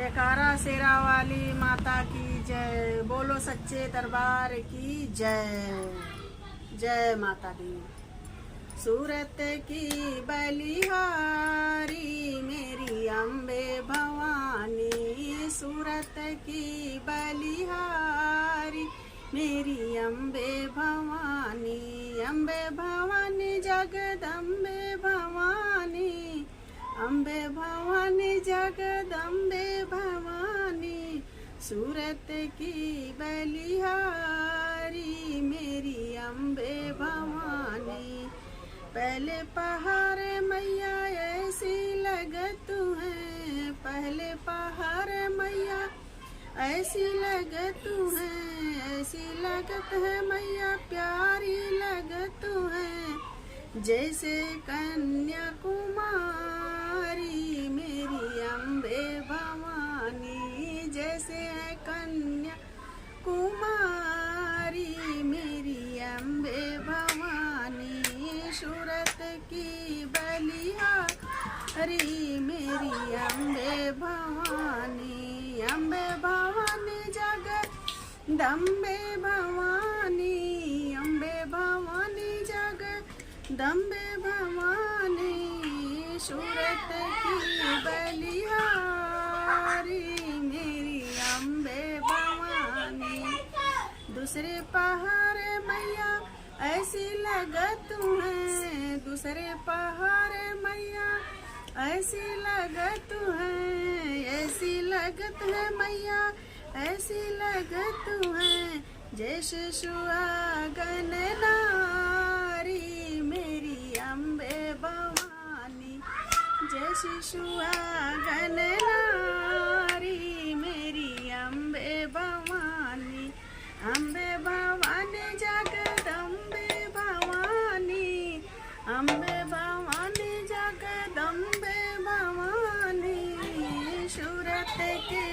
जयकारा शेरा वाली माता की जय, बोलो सच्चे दरबार की जय। जय माता दी। सूरत की बलिहारी मेरी अम्बे भवानी, सूरत की बलिहारी मेरी अम्बे भवानी, अम्बे भवानी जगदम्बे भवानी, अम्बे भवानी जगदम्बे भवानी, सूरत की बलिहारी मेरी अम्बे भवानी। पहले पहाड़ मैया ऐसी लगत है, पहले पहाड़ मैया ऐसी लगत है, ऐसी लगत है मैया प्यारी लगत है, जैसे कन्याकुमारी मेरी अम्बे भवानी, जैसे है कन्याकुमारी मेरी अम्बे भवानी, सूरत की बलिहारी मेरी अम्बे भवानी, अम्बे भवानी जगदम्बे भवानी, अम्बे भवानी जगदम्बे भवानी, सूरत की बलिहारी मेरी अम्बे भवानी। दूसरे पहाड़ मैया ऐसी लगत है, दूसरे पहाड़ मैया ऐसी लगत है, ऐसी लगत है मैया ऐसी लगत है, जैसे सुहागन नारी मेरी अम्बे भवानी, जैसे सुहागन नारी मेरी अम्बे भवानी, अम्बे भवानी जगदम्बे भवानी, अम्बे भवानी जगदम्बे भवानी, सूरत की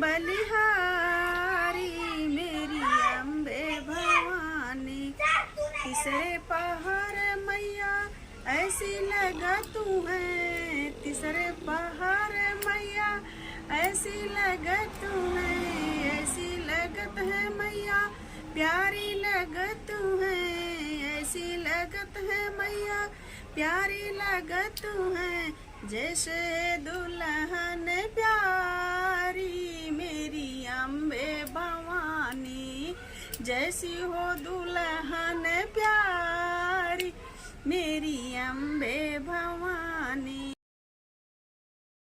बलिहारी मेरी अम्बे भवानी। तीसरे पहाड़ मैया ऐसी लगत है, तीसरे पहाड़ मैया ऐसी लगत है, ऐसी लगत है मैया प्यारी लगत है, ऐसी लगत है मैया प्यारी लगत है, जैसे दुल्हन प्यारी मेरी अम्बे भवानी, जैसी हो